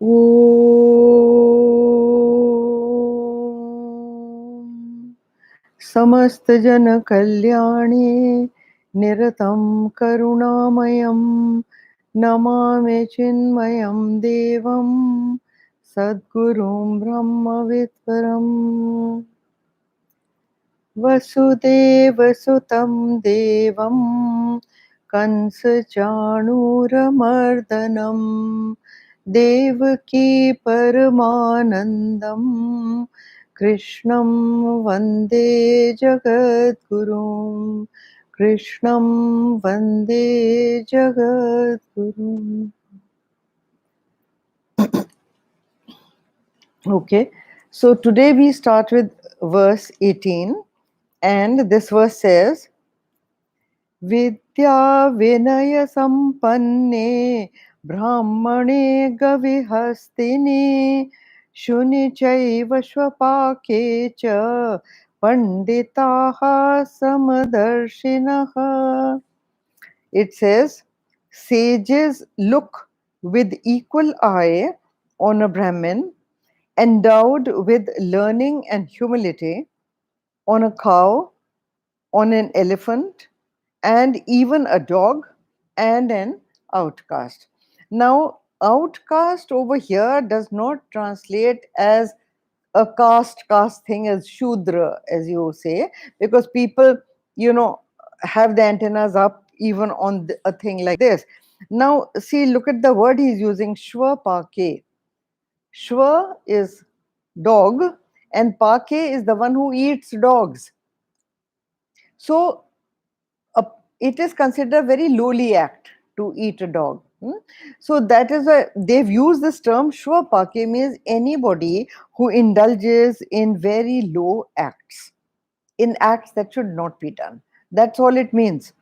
Om समस्त जन कल्याणे निरतं करुणामयं नमामि चिन्मयं देवं सद्गुरुं ब्रह्मविद्वरम् वसुदेवसुतं देवं कंसचाणूरमर्दनं देवकी परमानन्दं कृष्णं वन्दे जगद्गुरुं कृष्णं वन्दे जगद्गुरुम्. Okay, so today we start with verse 18, and this verse says, Vidya Vinaya Sampanne Brahmane Gavihastini Shuni Chaiva Shvapake Cha Panditaha Samadarshinaha. It says, sages look with equal eye on a Brahmin endowed with learning and humility, on a cow, on an elephant, and even a dog and an outcast. Now, outcast over here does not translate as a caste thing, as Shudra, as you say, because people, have the antennas up even on a thing like this. Now, see, look at the word he's using, Shvapake. Shva is dog, and Pake is the one who eats dogs. So, it is considered a very lowly act to eat a dog. So that is why they've used this term. Shvapake means anybody who indulges in very low acts, in acts that should not be done. That's all it means.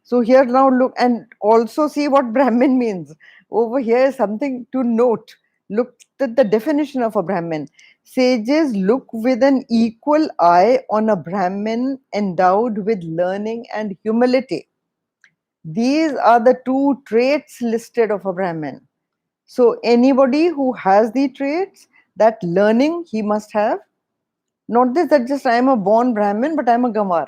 So here now look and also see what Brahmin means. Over here is something to note. Look at the definition of a Brahmin. Sages look with an equal eye on a Brahmin endowed with learning and humility. These are the two traits listed of a Brahmin. So anybody who has the traits, that learning he must have. Not this that just I am a born Brahmin, but I am a Gamar.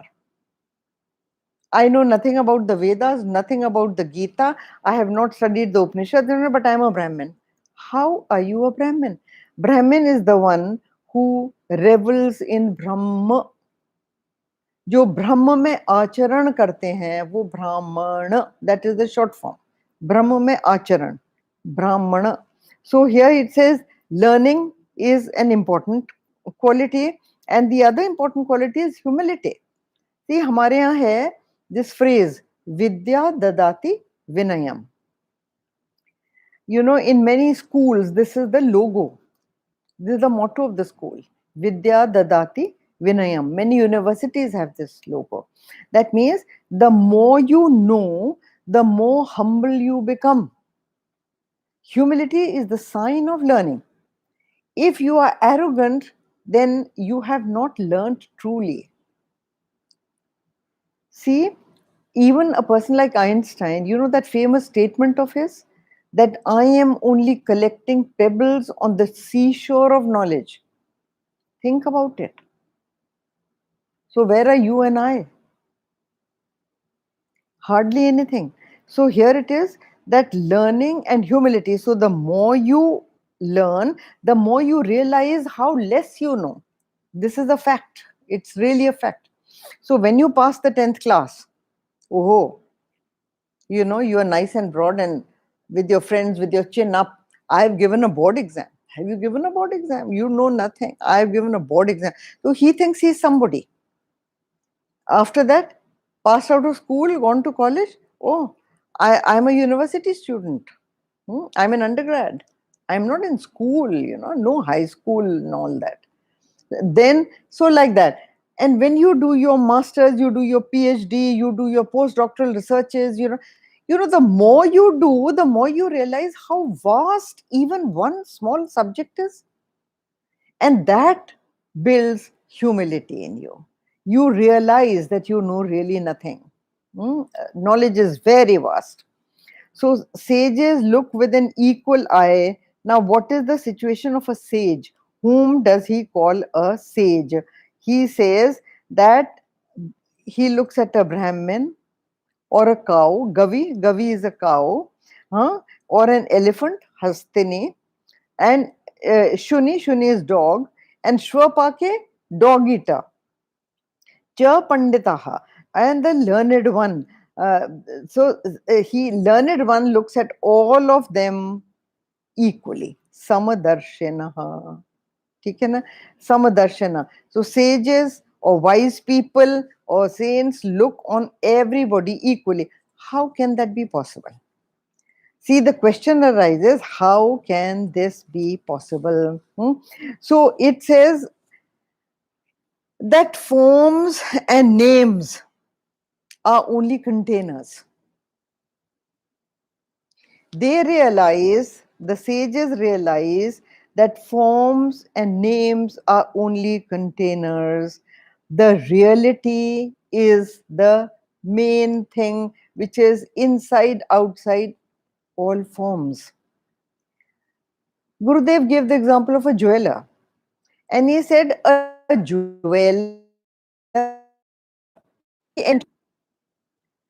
I know nothing about the Vedas, nothing about the Geeta. I have not studied the Upanishads, but I am a Brahmin. How are you a Brahmin? Brahmin is the one who revels in Brahma. जो ब्रह्म में आचरण करते हैं वो ब्राह्मण, that is the short form. ब्रह्म में आचरण, ब्राह्मण. So here it says learning is an important quality, and the other important quality is humility. See, हमारे यहाँ है this phrase, vidya dadati vinayam. In many schools, this is the logo. This is the motto of the school. Vidya dadati vinayam. Many universities have this logo. That means the more you know, the more humble you become. Humility is the sign of learning. If you are arrogant, then you have not learned truly. See, even a person like Einstein, that famous statement of his, that I am only collecting pebbles on the seashore of knowledge. Think about it. So where are you and I? Hardly anything. So here it is that learning and humility. So the more you learn, the more you realize how less you know. This is a fact. It's really a fact. So when you pass the 10th class, oh, you are nice and broad and with your friends, with your chin up. I've given a board exam. Have you given a board exam? You know nothing. I've given a board exam. So he thinks he's somebody. After that, passed out of school, gone to college. Oh, I'm a university student. I'm an undergrad. I'm not in school, no high school and all that. Then, so like that. And when you do your master's, you do your PhD, you do your postdoctoral researches, the more you do, the more you realize how vast even one small subject is. And that builds humility in you. You realize that you know really nothing. Knowledge is very vast. So sages look with an equal eye Now, what is the situation of a sage? Whom does he call a sage? He says that he looks at a Brahmin or a cow, Gavi is a cow, huh? Or an elephant, Hastini, and Shuni is dog, and Shwapake, dog eater, Cha Panditaha, and the learned one. Uh, he learned one looks at all of them equally. Samadarshanaha. ठीक है ना Samadarshana. So sages or wise people or saints look on everybody equally. How can that be possible? See, the question arises, how can this be possible? So it says that forms and names are only containers. The sages realize that forms and names are only containers. The reality is the main thing which is inside, outside all forms. Gurudev gave the example of a jeweler, and he said a jeweler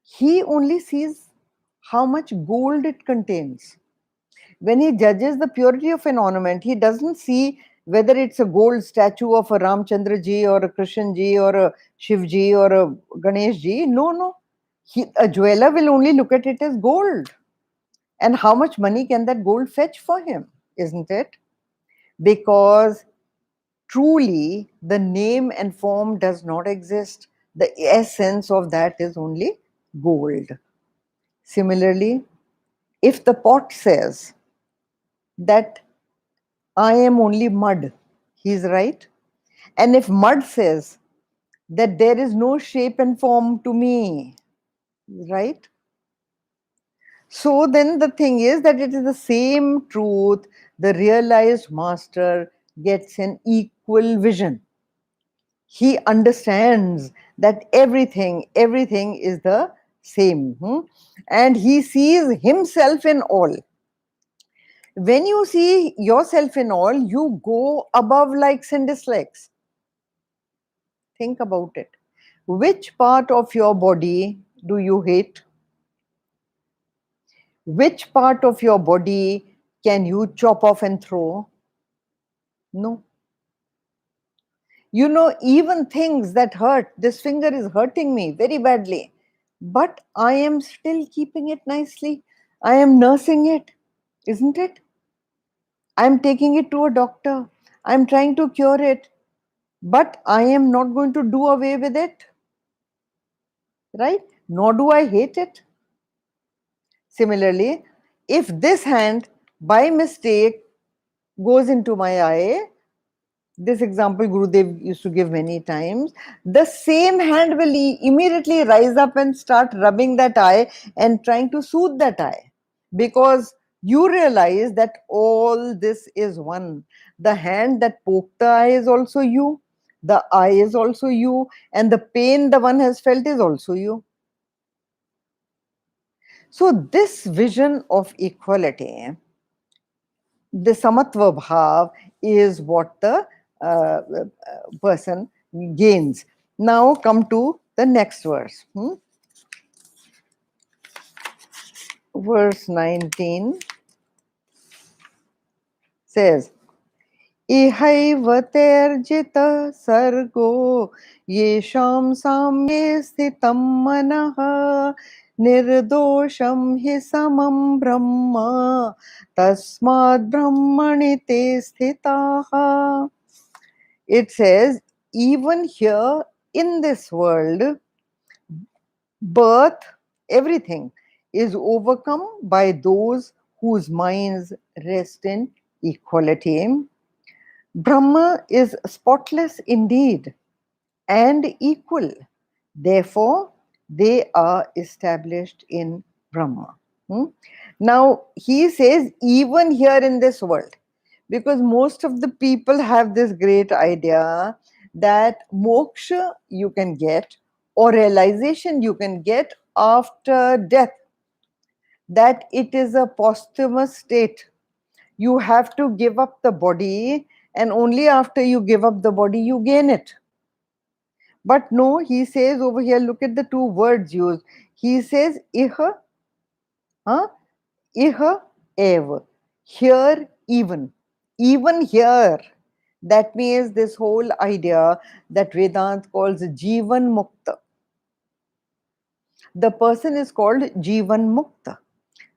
he only sees how much gold it contains. When he judges the purity of an ornament, he doesn't see whether it's a gold statue of a Ramchandra ji or a Krishna ji or a Shiv ji or a Ganesh ji. No, no. A jeweler will only look at it as gold. And how much money can that gold fetch for him, isn't it? Because truly the name and form does not exist. The essence of that is only gold. Similarly, if the pot says that I am only mud, he's right. And if mud says that there is no shape and form to me, right? So then the thing is that it is the same truth. The realized master gets an equal vision. He understands that everything is the same. And he sees himself in all. When you see yourself in all, you go above likes and dislikes. Think about it. Which part of your body do you hate? Which part of your body can you chop off and throw? No. You know, even things that hurt, this finger is hurting me very badly, but I am still keeping it nicely. I am nursing it, isn't it? I am taking it to a doctor. I am trying to cure it, but I am not going to do away with it, right? Nor do I hate it. Similarly, if this hand by mistake goes into my eye, this example Gurudev used to give many times, the same hand will immediately rise up and start rubbing that eye and trying to soothe that eye, because you realize that all this is one. The hand that poked the eye is also you, the eye is also you, and the pain the one has felt is also you. So this vision of equality, the samatva bhav, is what the person gains. Now come to the next verse. Verse 19 says, Ihaivaterjita sargo yesham samye sthitam manah nirdosham hi samam brahma tasmad brahmani te sthitaha. It says, even here in this world, birth, everything is overcome by those whose minds rest in equality. Brahma is spotless indeed and equal. Therefore, they are established in Brahma. Now, he says, even here in this world, because most of the people have this great idea that moksha you can get or realization you can get after death, that it is a posthumous state. You have to give up the body, and only after you give up the body, you gain it. But no, he says over here, look at the two words used. He says, iha, huh? Iha ev. Here, even. Even here. That means this whole idea that Vedanta calls Jivan Mukta. The person is called Jivan Mukta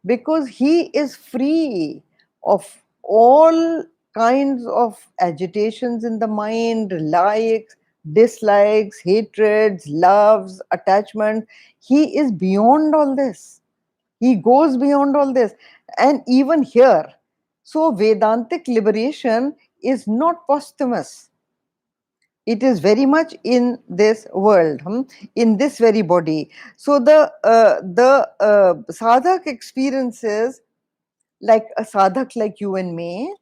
because he is free of all kinds of agitations in the mind, likes, dislikes, hatreds, loves, attachments. He is beyond all this. He goes beyond all this. And even here, so Vedantic liberation is not posthumous. It is very much in this world, in this very body. So the sadhak experiences like a sadhak like you and me,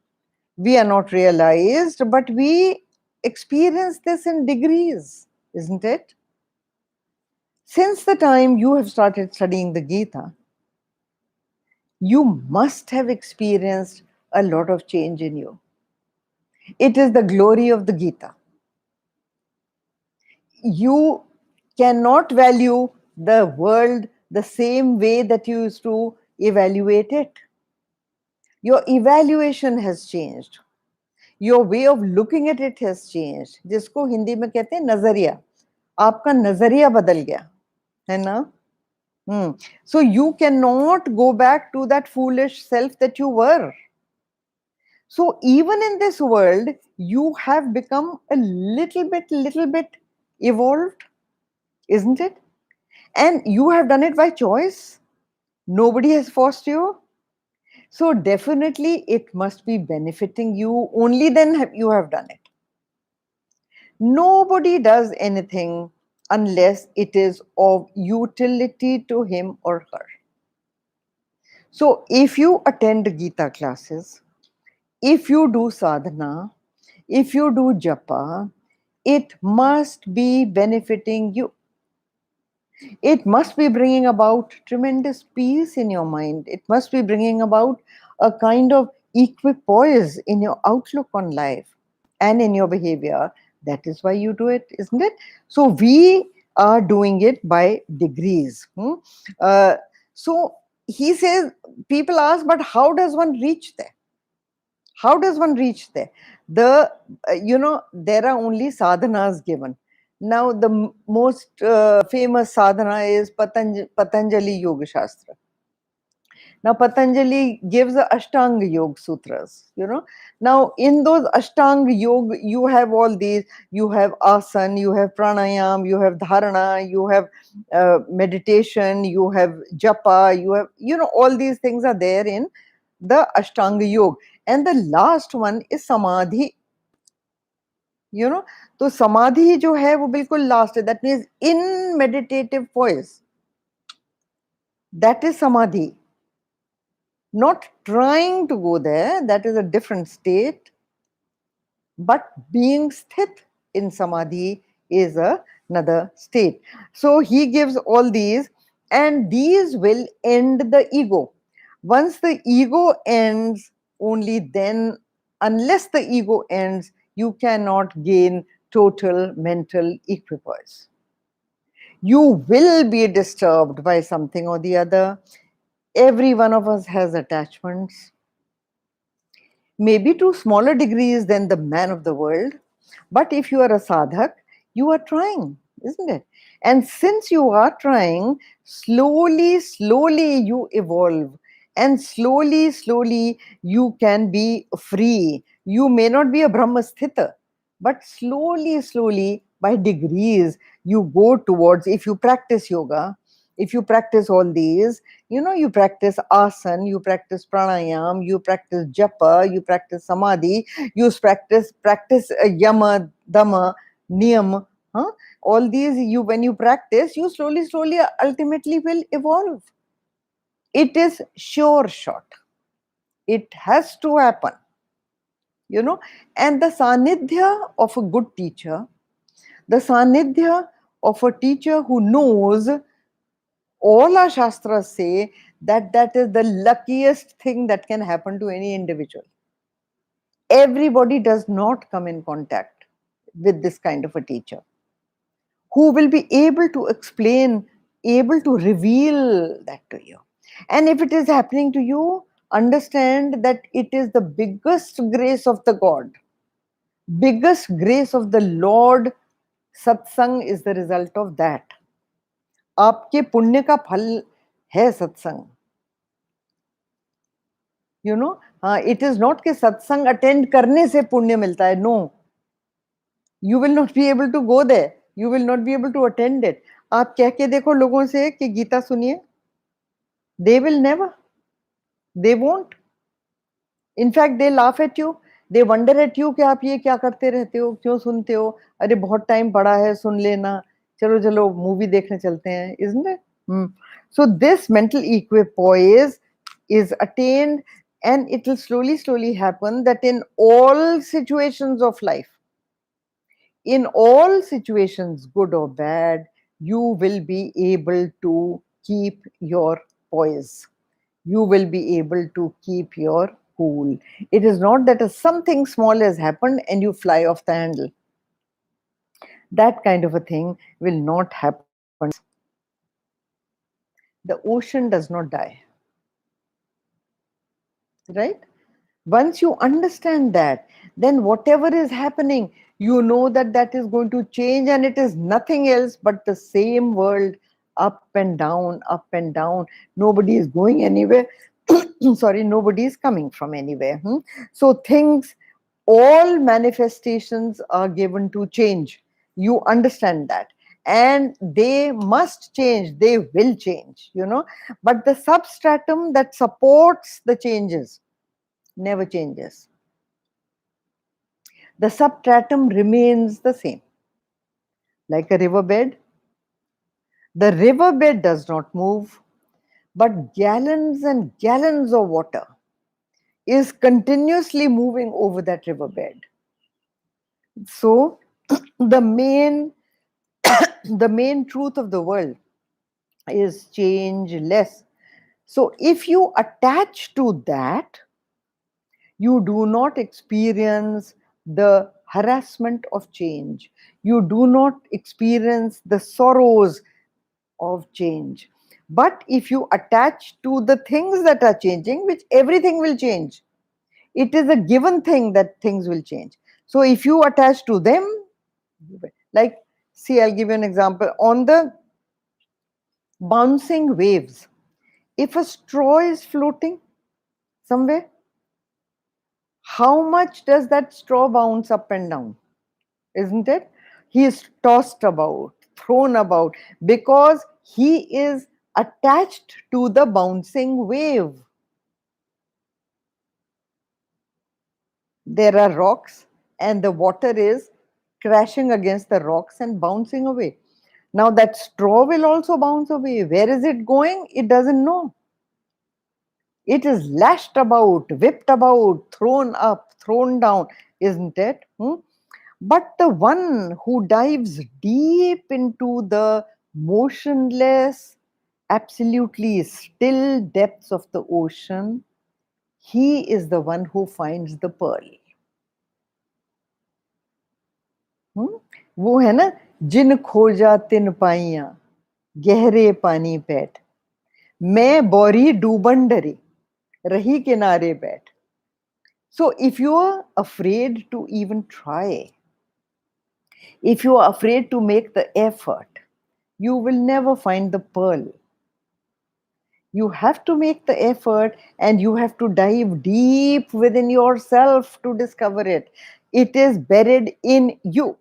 we are not realized, but we experience this in degrees, isn't it? Since the time you have started studying the Geeta, you must have experienced a lot of change in you. It is the glory of the Geeta. You cannot value the world the same way that you used to evaluate it. Your evaluation has changed. Your way of looking at it has changed. जिसको हिंदी में कहते हैं नजरिया. आपका नजरिया बदल गया, है ना? So you cannot go back to that foolish self that you were. So even in this world, you have become a little bit evolved, isn't it? And you have done it by choice. Nobody has forced you. So definitely it must be benefiting you. Only then you have done it. Nobody does anything unless it is of utility to him or her. So if you attend Geeta classes, if you do sadhana, if you do japa, it must be benefiting you. It must be bringing about tremendous peace in your mind. It must be bringing about a kind of equipoise in your outlook on life and in your behavior. That is why you do it, isn't it? So we are doing it by degrees. Uh, so he says, people ask, but how does one reach there? How does one reach there? There are only sadhanas given. Now, the most famous sadhana is Patanjali Yoga Shastra. Now, Patanjali gives the Ashtanga Yoga Sutras. Now, in those Ashtanga Yoga, you have all these. You have asana, you have pranayam, you have dharana, you have meditation, you have japa, you have, all these things are there in the Ashtanga Yoga. And the last one is Samadhi. तो समाधि जो है वो बिल्कुल last है. That means in meditative poise. That is samadhi. Not trying to go there, that is a different state, but being sthit in samadhi is another state. So he gives all these, and these will end the ego. Once the ego ends, only then, unless the ego ends, you cannot gain total mental equipoise. You will be disturbed by something or the other. Every one of us has attachments, maybe to smaller degrees than the man of the world. But if you are a sadhak, you are trying, isn't it? And since you are trying, slowly you evolve. And slowly you can be free. You may not be a Brahmasthita, but slowly, by degrees, you go towards, if you practice yoga, if you practice all these, you practice asana, you practice pranayam, you practice japa, you practice samadhi, you practice yama, dhamma, niyam. All these, when you practice, you slowly ultimately will evolve. It is sure shot. It has to happen. And the sanidhya of a good teacher, the sanidhya of a teacher who knows, all our shastras say that is the luckiest thing that can happen to any individual. Everybody does not come in contact with this kind of a teacher who will be able to explain, able to reveal that to you. And if it is happening to you, understand that it is the biggest grace of the God, biggest grace of the Lord. Satsang is the result of that. आपके पुण्य का फल है सत्संग. You know, it is not कि सत्संग attend करने से पुण्य मिलता है. No, you will not be able to go there. You will not be able to attend it. आप कह के देखो लोगों से कि गीता सुनिए. They will never. They won't. In fact, they laugh at you. They wonder at you कि आप ये क्या करते रहते हो, क्यों सुनते हो? अरे बहुत टाइम पड़ा है, सुन लेना. चलो चलो मूवी देखने चलते हैं, isn't it? So this mental equipoise is attained, and it will slowly happen that in all situations of life, in all situations, good or bad, you will be able to keep your poise. You will be able to keep your cool. It is not that something small has happened and you fly off the handle. That kind of a thing will not happen. The ocean does not die. Right? Once you understand that, then whatever is happening, you know that that is going to change, and it is nothing else but the same world, up and down, up and down. Nobody is going anywhere. Sorry, nobody is coming from anywhere. So things, all manifestations are given to change. You understand that. And they must change, they will change, But the substratum that supports the changes never changes. The substratum remains the same. Like a riverbed, the riverbed does not move, but gallons and gallons of water is continuously moving over that riverbed. So the main truth of the world is changeless. So if you attach to that, you do not experience the harassment of change. You do not experience the sorrows of change. But if you attach to the things that are changing, which everything will change, it is a given thing that things will change. So if you attach to them, like, see, I'll give you an example. On the bouncing waves, if a straw is floating somewhere, how much does that straw bounce up and down? Isn't it? He is tossed about, thrown about, because he is attached to the bouncing wave. There are rocks, and the water is crashing against the rocks and bouncing away. Now that straw will also bounce away. Where is it going? It doesn't know. It is lashed about, whipped about, thrown up, thrown down, isn't it? But the one who dives deep into the motionless, absolutely still depths of the ocean, he is the one who finds the pearl. वो है ना, जिन खोजा तिन पाइया गहरे पानी पैठ, मैं बोरी डूबन डरी रही किनारे बैठ. So if you are afraid to even try, if you are afraid to make the effort, you will never find the pearl. You have to make the effort, and you have to dive deep within yourself to discover it. It is buried in you.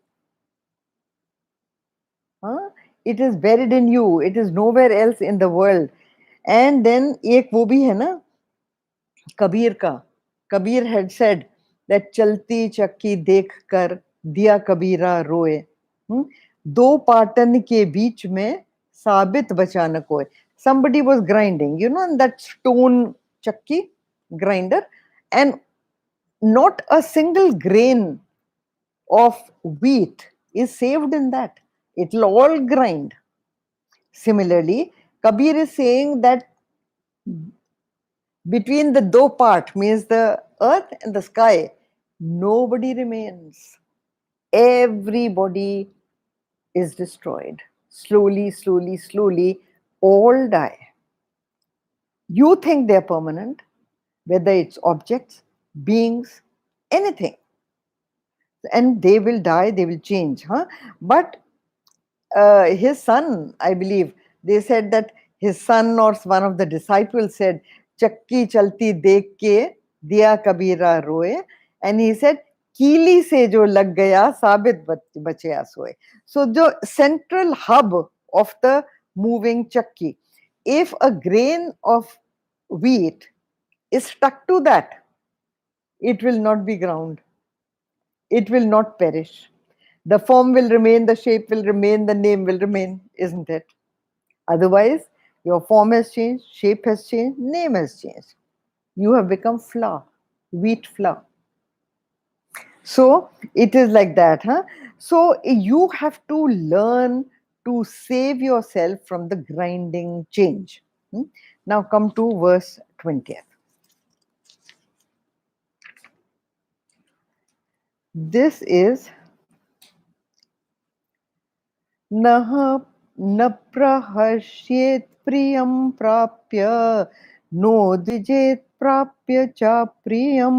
It is buried in you. It is nowhere else in the world. And then एक वो भी है ना, कबीर का. Kabir had said that चलती चक्की देख कर दिया कबीरा रोए, दो पाटन के बीच में साबित बचा न कोई. Somebody was grinding, in that stone chakki grinder, and not a single grain of wheat is saved in that. It will all grind. Similarly, Kabir is saying that between the do part, means the earth and the sky, Nobody remains. Everybody is destroyed. Slowly, slowly, slowly, all die. You think they're permanent, whether it's objects, beings, anything. And they will die, they will change. But his son, I believe, they said that his son or one of the disciples said, Chakki chalti dekh ke diya kabira roye. And he said, Keeli se jo lag gaya, sabit bachaya soye. So the central hub of the moving chakki, if a grain of wheat is stuck to that, it will not be ground. It will not perish. The form will remain, the shape will remain, the name will remain, isn't it? Otherwise, your form has changed, shape has changed, name has changed. You have become flour, wheat flour. So it is like that. So you have to learn to save yourself from the grinding change. Now come to verse 20th. This is Nah न प्रहर्ष्येत् प्रियं प्राप्य no द्विजेत् प्राप्य च प्रियं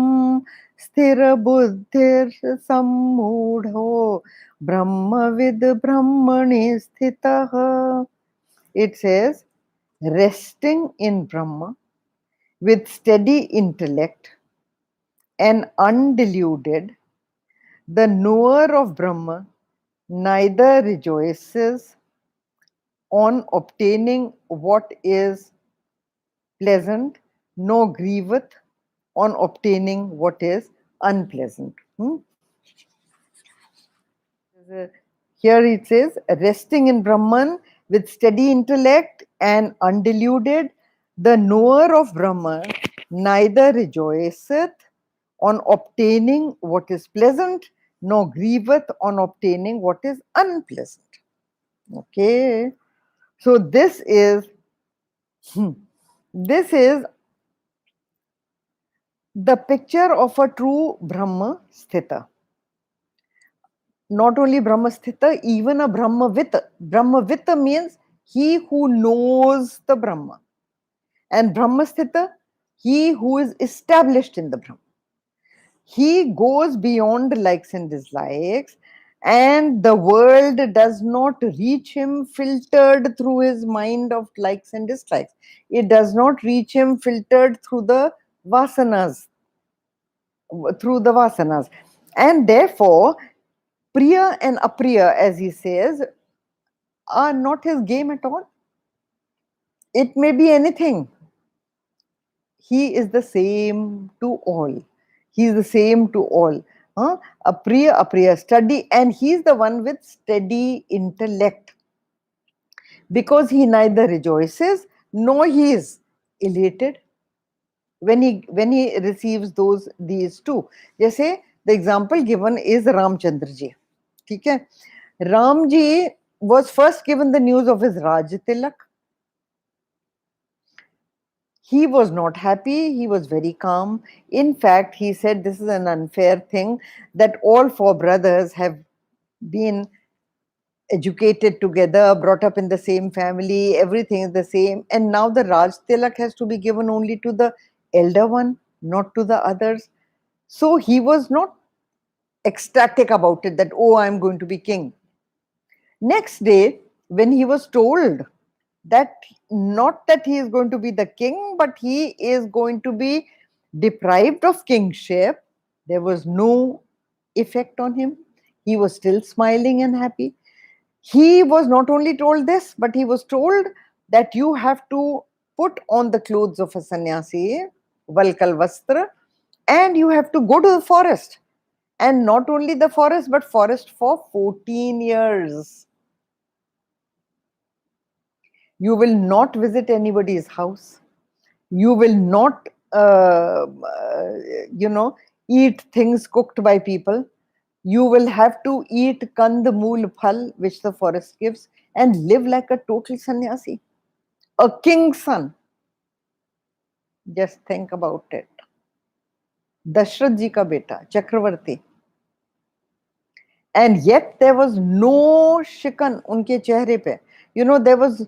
स्थिरबुद्धिर्सम्मूढो ब्रह्मविद् ब्रह्मणि स्थितः. It says, resting in Brahma with steady intellect and undeluded, the knower of Brahma neither rejoices on obtaining what is pleasant, nor grieveth on obtaining what is unpleasant. Here it says, resting in Brahman with steady intellect and undeluded, the knower of Brahman neither rejoiceth on obtaining what is pleasant, nor grieveth on obtaining what is unpleasant. Okay. So this is the picture of a true Brahma Sthita. Not only Brahma Sthita, even a Brahmavita. Brahmavita means he who knows the Brahma. And Brahma Sthita, he who is established in the Brahma. He goes beyond likes and dislikes, and the world does not reach him filtered through his mind of likes and dislikes. It does not reach him filtered through the vasanas, and therefore priya and apriya, as he says, are not his game at all. It may be anything. He is the same to all. He is the same to all. Apriya, study, and he is the one with steady intellect, because he neither rejoices nor he is elated when he receives these two. जैसे the example given is Ramchandra ji. ठीक है? Ram ji was first given the news of his Raj Tilak. He was not happy, he was very calm. In fact, he said this is an unfair thing that all four brothers have been educated together, brought up in the same family, everything is the same, and now the Raj Tilak has to be given only to the elder one, not to the others. So he was not ecstatic about it, that, oh, I'm going to be king. Next day, when he was told that not that he is going to be the king, but he is going to be deprived of kingship, there was no effect on him. He was still smiling and happy. He was not only told this, but he was told that you have to put on the clothes of a sannyasi, Valkal Vastra, and you have to go to the forest. And not only the forest, but forest for 14 years. You will not visit anybody's house. You will not, eat things cooked by people. You will have to eat kand mool phal, which the forest gives, and live like a total sannyasi, a king's son. Just think about it. Dasharath जी का बेटा चक्रवर्ती. And yet there was no shikan unke chehre pe. There was,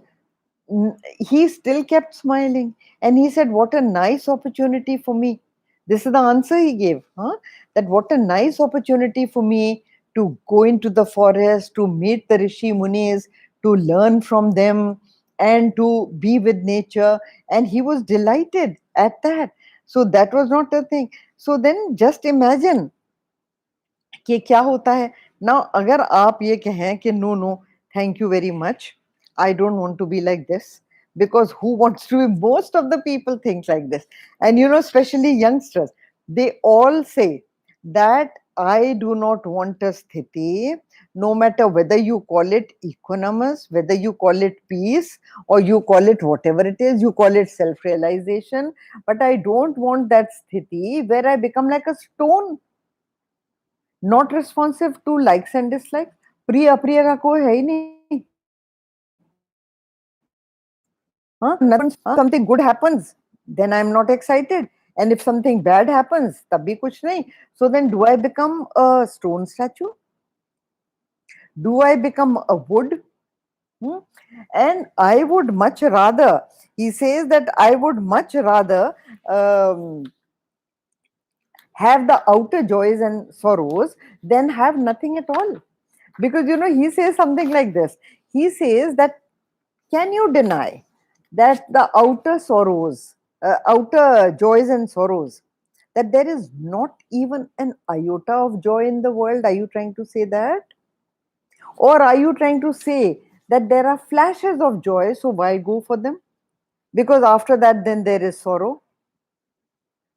he still kept smiling. And he said, what a nice opportunity for me. This is the answer he gave, huh? That what a nice opportunity for me to go into the forest, to meet the Rishi Munis, to learn from them, and to be with nature. And he was delighted at that. So that was not a thing. So then just imagine कि क्या होता है ना. अगर आप ये कहें कि no no, thank you very much, I don't want to be like this, because who wants to be, most of the people think like this. And especially youngsters, they all say that I do not want a sthiti, no matter whether you call it equanimous, whether you call it peace, or you call it whatever it is, you call it self realization, but I don't want that sthiti where I become like a stone, not responsive to likes and dislikes. प्रिय अप्रिय का कोई है ही नहीं. हाँ, something good happens, then I'm not excited. And if something bad happens, तब भी कुछ नहीं. So then do I become a stone statue? Do I become a wood? Hmm? And I would much rather, he says that I would much rather have the outer joys and sorrows than have nothing at all. Because he says something like this. He says that, can you deny that the outer sorrows, outer joys and sorrows, that there is not even an iota of joy in the world? Are you trying to say that? Or are you trying to say that there are flashes of joy, so why go for them? Because after that, then there is sorrow.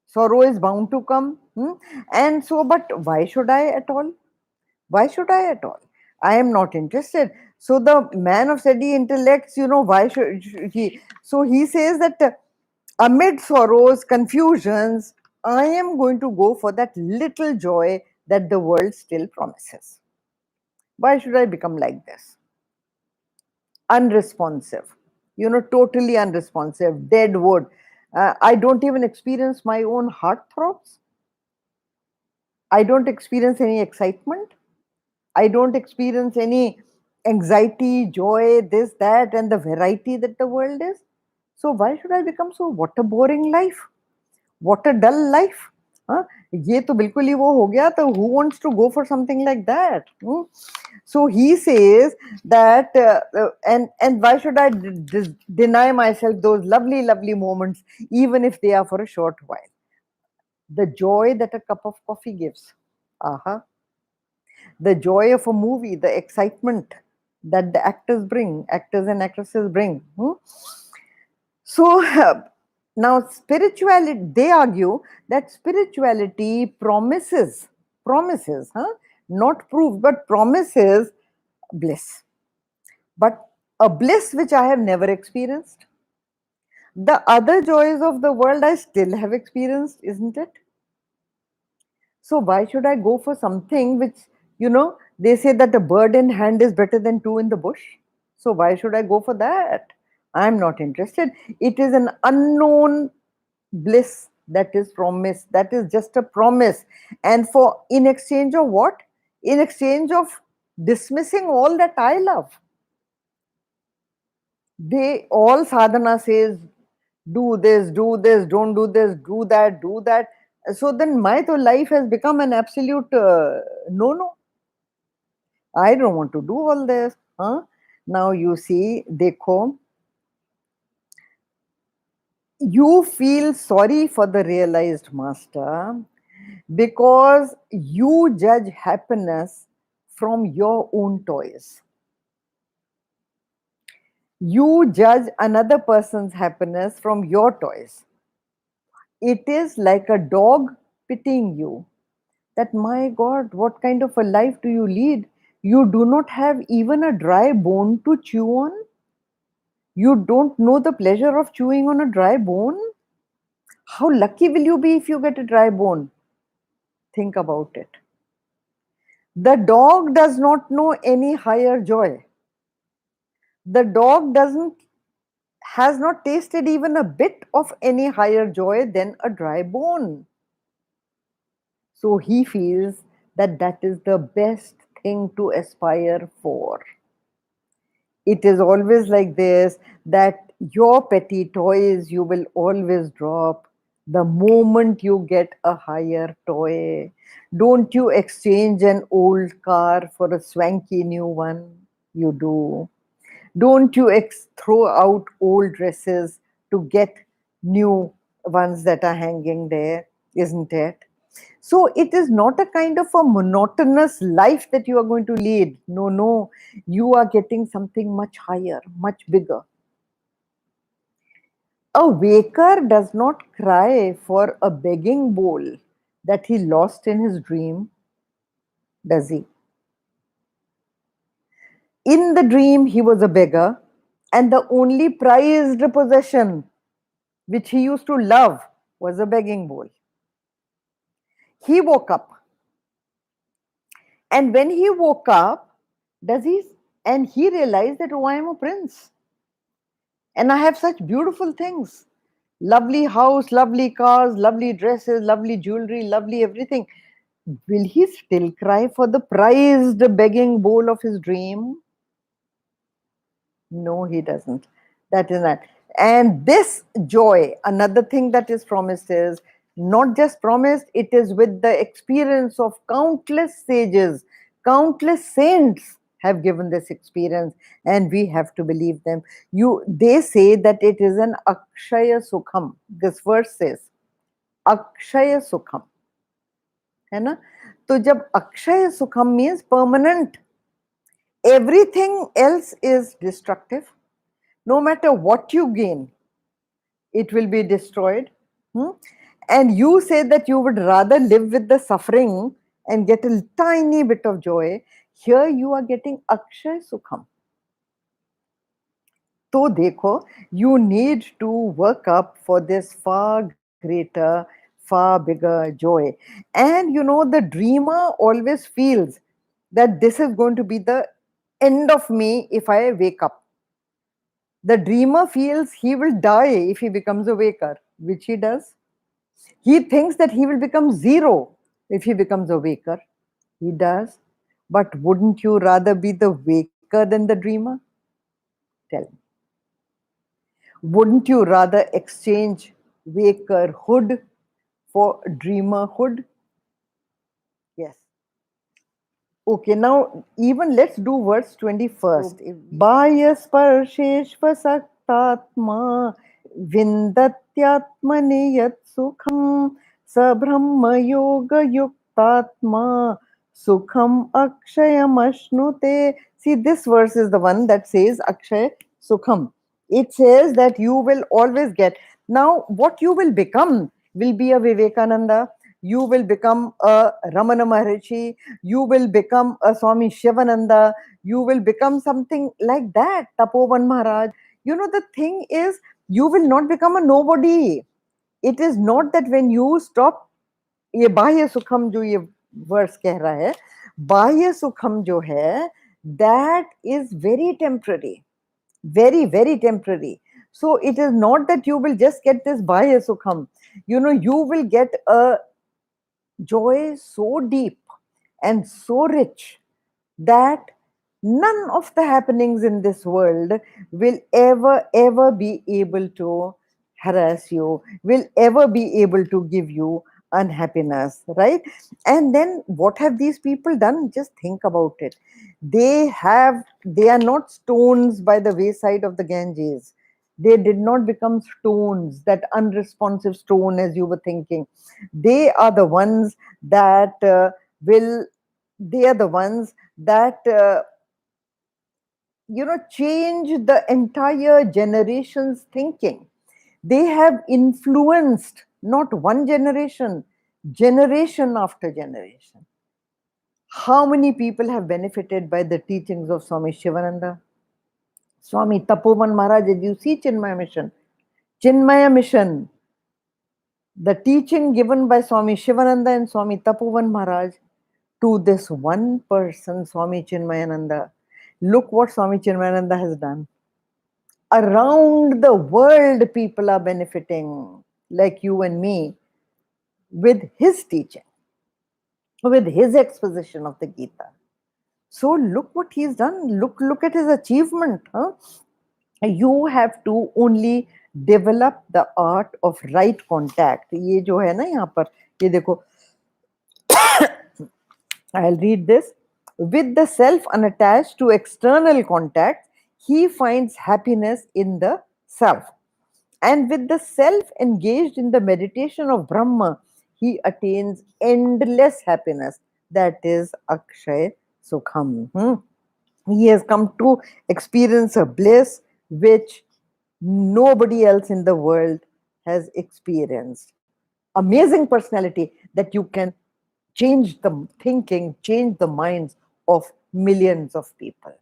Sorrow is bound to come. And so, but why should I at all? Why should I at all? I am not interested. So the man of steady intellects, why should he? So he says that amid sorrows, confusions, I am going to go for that little joy that the world still promises. Why should I become like this? Unresponsive, totally unresponsive, dead wood. I don't even experience my own heart throbs. I don't experience any excitement. I don't experience any anxiety, joy, this, that, and the variety that the world is. So why should I become so? What a boring life. What a dull life. हाँ, ये तो बिल्कुल ही वो हो गया. तो who wants to go for something like that? So he says that, and why should I deny myself those lovely, lovely moments, even if they are for a short while? The joy that a cup of coffee gives. Aha. The joy of a movie, the excitement that the actors and actresses bring. So now spirituality, they argue that spirituality promises, not proof, but promises bliss. But a bliss which I have never experienced. The other joys of the world I still have experienced, isn't it? So why should I go for something which, they say that a bird in hand is better than two in the bush. So why should I go for that? I'm not interested. It is an unknown bliss that is promised. That is just a promise. And for, in exchange of what? In exchange of dismissing all that I love. They all sadhana says, do this, don't do this, do that, do that. So then my to life has become an absolute no. I don't want to do all this. Huh? Now you see, dekho, you feel sorry for the realized master because you judge happiness from your own toys. You judge another person's happiness from your toys. It is like a dog pitying you. That, my God, what kind of a life do you lead? You do not have even a dry bone to chew on. You don't know the pleasure of chewing on a dry bone. How lucky will you be if you get a dry bone? Think about it. The dog does not know any higher joy. The dog has not tasted even a bit of any higher joy than a dry bone. So he feels that that is the best thing to aspire for. It is always like this, that your petty toys you will always drop the moment you get a higher toy. Don't you exchange an old car for a swanky new one? You do. Don't you throw out old dresses to get new ones that are hanging there, isn't it? So it is not a kind of a monotonous life that you are going to lead. No, no, you are getting something much higher, much bigger. A waker does not cry for a begging bowl that he lost in his dream, does he? In the dream, he was a beggar, and the only prized possession which he used to love was a begging bowl. He woke up, and when he woke up, does he and he realized that, oh, I am a prince and I have such beautiful things, lovely house, lovely cars, lovely dresses, lovely jewelry, lovely everything. Will he still cry for the prized begging bowl of his dream? No, he doesn't. That is not. And this joy, another thing that is promised is not just promised, it is with the experience of countless sages, countless saints have given this experience, and we have to believe them. They say that it is an Akshaya Sukham. This verse says Akshaya Sukham. है ना? तो जब अक्षय सुखम means permanent, everything else is destructive. No matter what you gain, it will be destroyed. Hmm? And you say that you would rather live with the suffering and get a tiny bit of joy. Here you are getting Akshay Sukham. So, dekho, you need to work up for this far greater, far bigger joy. And the dreamer always feels that this is going to be the end of me if I wake up. The dreamer feels he will die if he becomes a waker, which he does. He thinks that he will become zero if he becomes a waker. He does. But wouldn't you rather be the waker than the dreamer? Tell me. Wouldn't you rather exchange wakerhood for dreamerhood? Yes. Okay, now even let's do verse 21st. Bhaya sparsheshva saktatma vindatyatmani yat sukham sabrahma yoga yuktatma sukham akshayam ashnute. See, this verse is the one that says akshay sukham. It says that you will always get. Now, what you will become will be a Vivekananda, you will become a Ramana Maharishi, you will become a Swami Shivananda, you will become something like that, Tapovan Maharaj. The thing is, you will not become a nobody. It is not that when you stop, ये बाह्य सुखम जो ये verse कह रहा है, बाह्य सुखम जो है, that is very temporary, very, very temporary. So it is not that you will just get this Bhaya Sukham. You will get a joy so deep and so rich that none of the happenings in this world will ever be able to harass you, will ever be able to give you unhappiness, right? And then what have these people done? Just think about it. They are not stones by the wayside of the Ganges. They did not become stones, that unresponsive stone as you were thinking. They are the ones that will they are the ones that change the entire generation's thinking. They have influenced not one generation, generation after generation. How many people have benefited by the teachings of Swami Shivananda, Swami Tapovan Maharaj? Did you see Chinmaya Mission, the teaching given by Swami Shivananda and Swami Tapovan Maharaj to this one person, Swami Chinmayananda. Look what Swami Chinmayananda has done. Around the world, people are benefiting, like you and me, with his teaching. with his exposition of the Gita. So look what he's done. Look at his achievement. Huh? You have to only develop the art of right contact. ये जो है ना यहाँ पर, ये देखो, I'll read this. With the self unattached to external contact, he finds happiness in the self. And with the self engaged in the meditation of Brahma, he attains endless happiness. That is Akshay Sukham. He has come to experience a bliss which nobody else in the world has experienced. Amazing personality that you can change the thinking, change the minds of millions of people.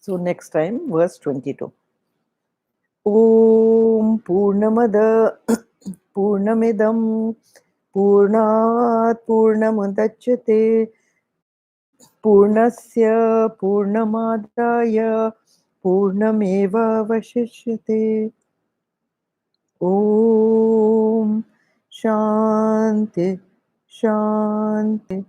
So, next time, verse 22. Om Purnamada Purnamidam Purnat Purnamudachyate Purnasya Purnamadaya Purnameva Vashishyate. Om Shanti Shanti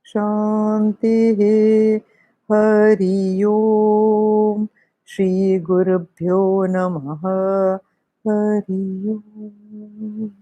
Shanti Hari Om Shri Gurubhyo Namaha Hari Om.